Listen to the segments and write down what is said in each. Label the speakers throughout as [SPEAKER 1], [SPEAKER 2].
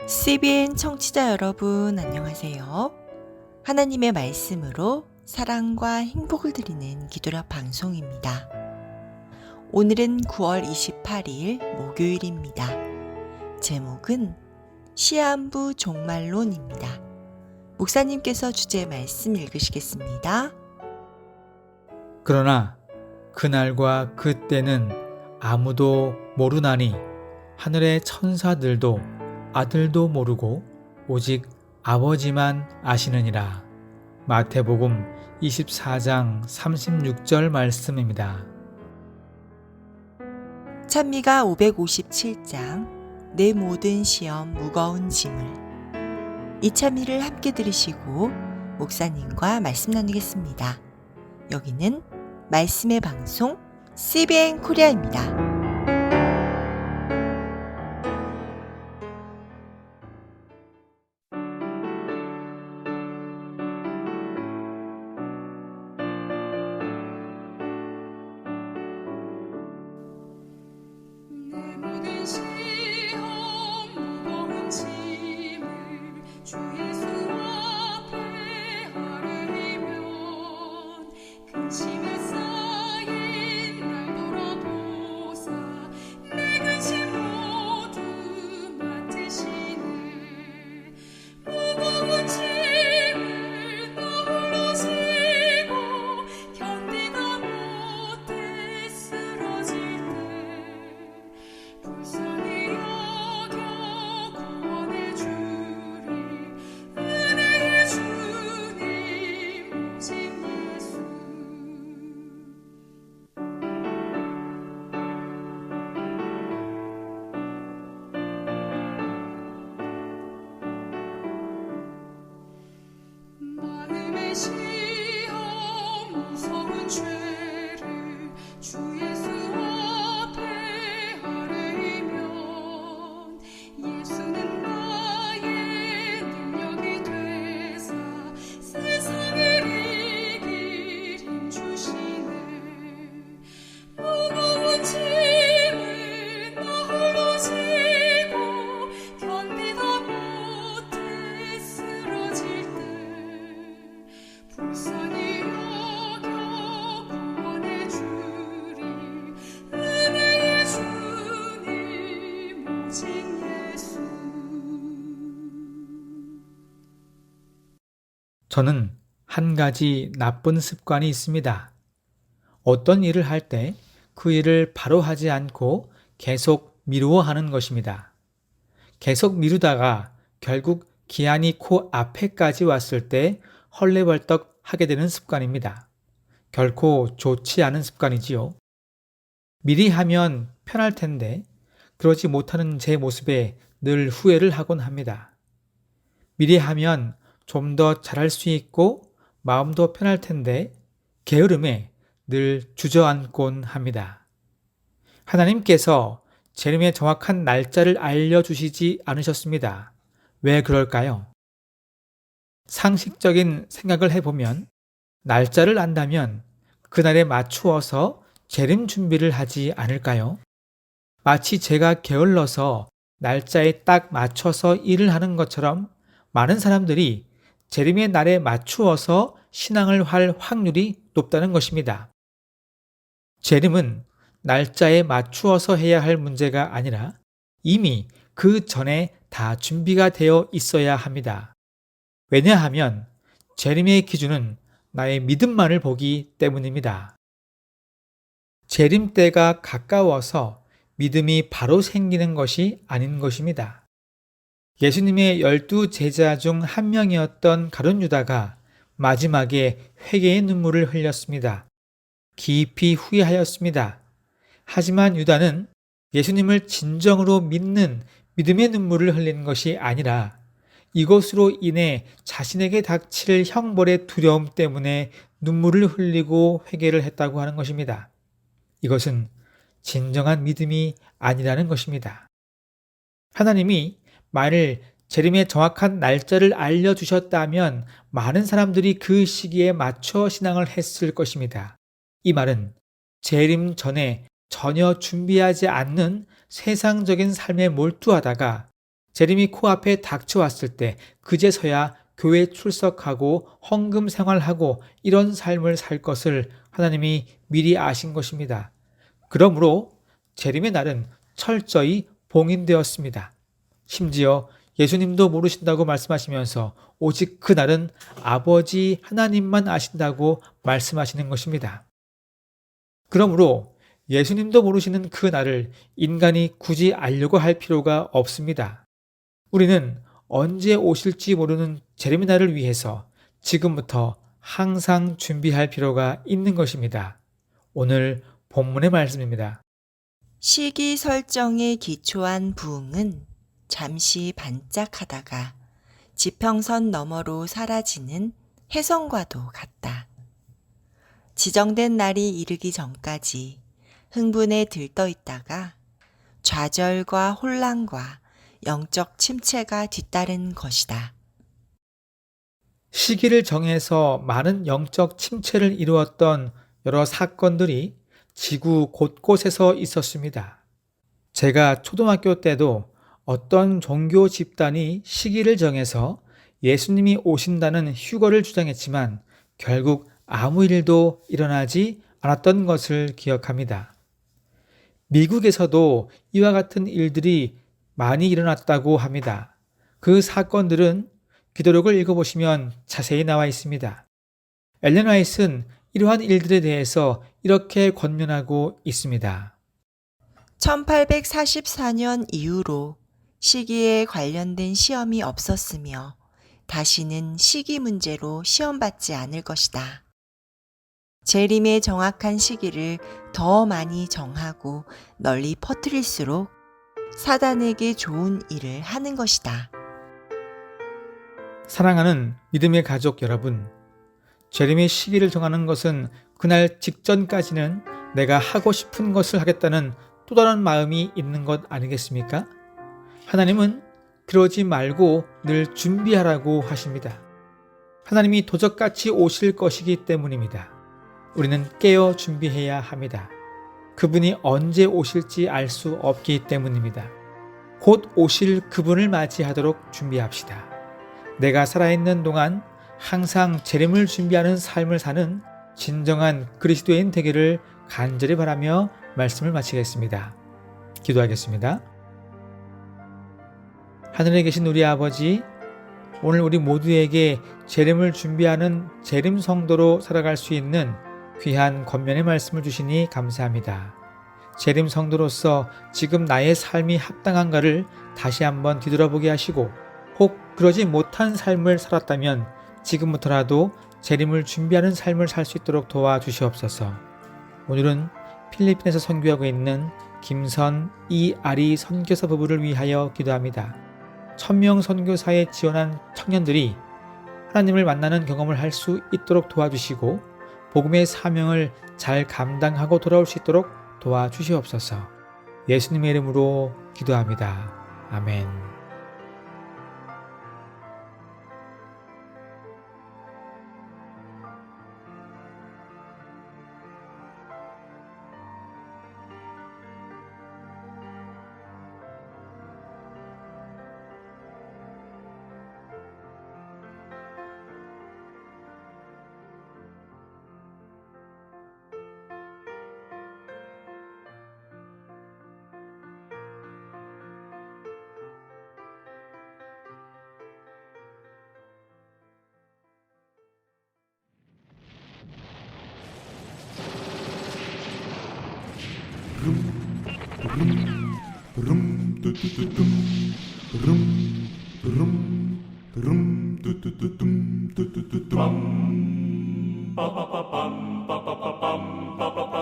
[SPEAKER 1] CBN 청취자 여러분, 안녕하세요. 하나님의 말씀으로 사랑과 행복을 드리는 기도력 방송입니다. 오늘은 9월 28일 목요일입니다. 제목은 시한부 종말론입니다. 목사님께서 주제 말씀 읽으시겠습니다.
[SPEAKER 2] 그러나 그날과 그때는 아무도 모르나니 하늘의 천사들도 아들도 모르고 오직 아버지만 아시느니라. 마태복음 24장 36절 말씀입니다.
[SPEAKER 1] 찬미가 557장 내 모든 시험 무거운 짐을, 이 찬미를 함께 들으시고 목사님과 말씀 나누겠습니다. 여기는 말씀의 방송 CBN 코리아입니다.
[SPEAKER 3] 내 모든 시험 무거운 짐을 주 예수 앞에 아뢰면 근심에 쌓인 날 돌아보사 내 근심 모두 맡으시네. 무거운 짐을 나 홀로 지고 견디다 못해 쓰러질 때 불쌍히 여겨 구원해 주리. 은혜의 주님 오직 예수. 마음의 시험 무서운 죄를 주 예수 앞에 아뢰면 예수는 나의 능력이 되사 세상을 이길 힘 주시네. 무거운 짐을 나 홀로 지고 견디다 못해 쓰러질 때 불쌍히 여겨 구원해 주리. 은혜의 주님 오직 예수.
[SPEAKER 2] 저는 한 가지 나쁜 습관이 있습니다. 어떤 일을 할 때 그 일을 바로 하지 않고 계속 미루어 하는 것입니다. 계속 미루다가 결국 기한이 코앞에까지 왔을 때 헐레벌떡 하게 되는 습관입니다. 결코 좋지 않은 습관이지요. 미리 하면 편할 텐데 그러지 못하는 제 모습에 늘 후회를 하곤 합니다. 미리 하면 좀 더 잘할 수 있고 마음도 편할 텐데 게으름에 늘 주저앉곤 합니다. 하나님께서 재림의 정확한 날짜를 알려주시지 않으셨습니다. 왜 그럴까요? 상식적인 생각을 해보면 날짜를 안다면 그날에 맞추어서 재림 준비를 하지 않을까요? 마치 제가 게을러서 날짜에 딱 맞춰서 일을 하는 것처럼 많은 사람들이 재림의 날에 맞추어서 신앙을 할 확률이 높다는 것입니다. 재림은 날짜에 맞추어서 해야 할 문제가 아니라 이미 그 전에 다 준비가 되어 있어야 합니다. 왜냐하면 재림의 기준은 나의 믿음만을 보기 때문입니다. 재림 때가 가까워서 믿음이 바로 생기는 것이 아닌 것입니다. 예수님의 12 제자 중 한 명이었던 가룟 유다가 마지막에 회개의 눈물을 흘렸습니다. 깊이 후회하였습니다. 하지만 유다는 예수님을 진정으로 믿는 믿음의 눈물을 흘린 것이 아니라 이것으로 인해 자신에게 닥칠 형벌의 두려움 때문에 눈물을 흘리고 회개를 했다고 하는 것입니다. 이것은 진정한 믿음이 아니라는 것입니다. 하나님이 만일 재림의 정확한 날짜를 알려주셨다면 많은 사람들이 그 시기에 맞춰 신앙을 했을 것입니다. 이 말은 재림 전에 전혀 준비하지 않는 세상적인 삶에 몰두하다가 재림이 코앞에 닥쳐왔을 때 그제서야 교회 출석하고 헌금 생활하고 이런 삶을 살 것을 하나님이 미리 아신 것입니다. 그러므로 재림의 날은 철저히 봉인되었습니다. 심지어 예수님도 모르신다고 말씀하시면서 오직 그 날은 아버지 하나님만 아신다고 말씀하시는 것입니다. 그러므로 예수님도 모르시는 그 날을 인간이 굳이 알려고 할 필요가 없습니다. 우리는 언제 오실지 모르는 재림의 날을 위해서 지금부터 항상 준비할 필요가 있는 것입니다. 오늘 본문의 말씀입니다.
[SPEAKER 1] 시기 설정에 기초한 부흥은 잠시 반짝하다가 지평선 너머로 사라지는 혜성과도 같다. 지정된 날이 이르기 전까지 흥분에 들떠 있다가 좌절과 혼란과 영적 침체가 뒤따른 것이다.
[SPEAKER 2] 시기를 정해서 많은 영적 침체를 이루었던 여러 사건들이 지구 곳곳에서 있었습니다. 제가 초등학교 때도 어떤 종교 집단이 시기를 정해서 예수님이 오신다는 휴거를 주장했지만 결국 아무 일도 일어나지 않았던 것을 기억합니다. 미국에서도 이와 같은 일들이 많이 일어났다고 합니다. 그 사건들은 기도록을 읽어보시면 자세히 나와 있습니다. 엘렌 화이트는 이러한 일들에 대해서 이렇게 권면하고 있습니다.
[SPEAKER 1] 1844년 이후로 시기에 관련된 시험이 없었으며 다시는 시기 문제로 시험받지 않을 것이다. 재림의 정확한 시기를 더 많이 정하고 널리 퍼뜨릴수록 사단에게 좋은 일을 하는 것이다.
[SPEAKER 2] 사랑하는 믿음의 가족 여러분, 재림의 시기를 정하는 것은 그날 직전까지는 내가 하고 싶은 것을 하겠다는 또 다른 마음이 있는 것 아니겠습니까? 하나님은 그러지 말고 늘 준비하라고 하십니다. 하나님이 도적같이 오실 것이기 때문입니다. 우리는 깨어 준비해야 합니다. 그분이 언제 오실지 알 수 없기 때문입니다. 곧 오실 그분을 맞이하도록 준비합시다. 내가 살아있는 동안 항상 재림을 준비하는 삶을 사는 진정한 그리스도인 되기를 간절히 바라며 말씀을 마치겠습니다. 기도하겠습니다. 하늘에 계신 우리 아버지, 오늘 우리 모두에게 재림을 준비하는 재림 성도로 살아갈 수 있는 귀한 권면의 말씀을 주시니 감사합니다. 재림 성도로서 지금 나의 삶이 합당한가를 다시 한번 뒤돌아보게 하시고, 혹 그러지 못한 삶을 살았다면 지금부터라도 재림을 준비하는 삶을 살 수 있도록 도와주시옵소서. 오늘은 필리핀에서 선교하고 있는 김선 이아리 선교사 부부를 위하여 기도합니다. 1000명 선교사에 지원한 청년들이 하나님을 만나는 경험을 할 수 있도록 도와주시고 복음의 사명을 잘 감당하고 돌아올 수 있도록 도와주시옵소서. 예수님의 이름으로 기도합니다. 아멘.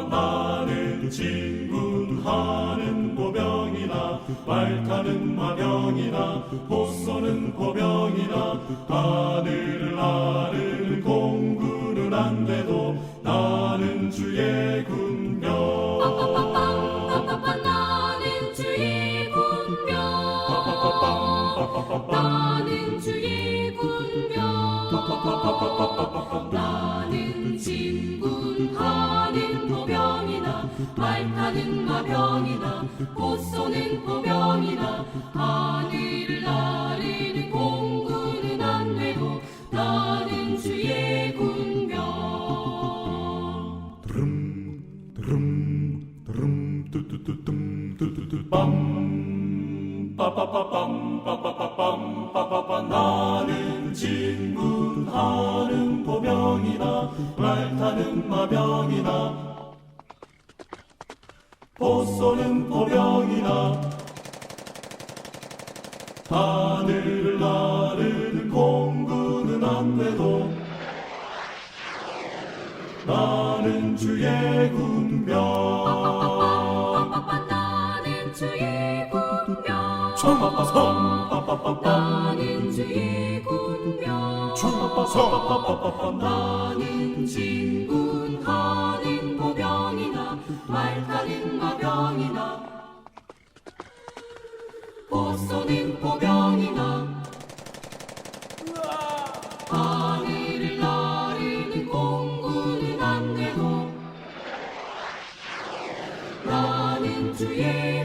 [SPEAKER 4] 나는 진군하는 보병이나 말 타는 마병이나 못 쏘는 보병이나 하늘을 나르는 공군은 안 돼도 나는 주의 군병
[SPEAKER 3] 나는 주의 군병 나는 주의 군병 나는 진군하는 보병이나 말 타는 마병이나 못 쏘는 보병이나 하늘을
[SPEAKER 4] 빠빠빠빰 빠빠빠빰 빠빠빠 나는 진군하는 보병이나 말 타는 마병이나 보 쏘는 보병이나 하늘을 나르는 공군은 안 돼도 나는 주의 군병
[SPEAKER 3] 나는 주의 군병
[SPEAKER 4] 빠빠빠빰
[SPEAKER 3] 나는 주의 군병 나는 진군하는 보병이나 말 타는 마병이나 보 쏘는 보병이나 하늘을 나르는 공군은 안 돼도 나는 주의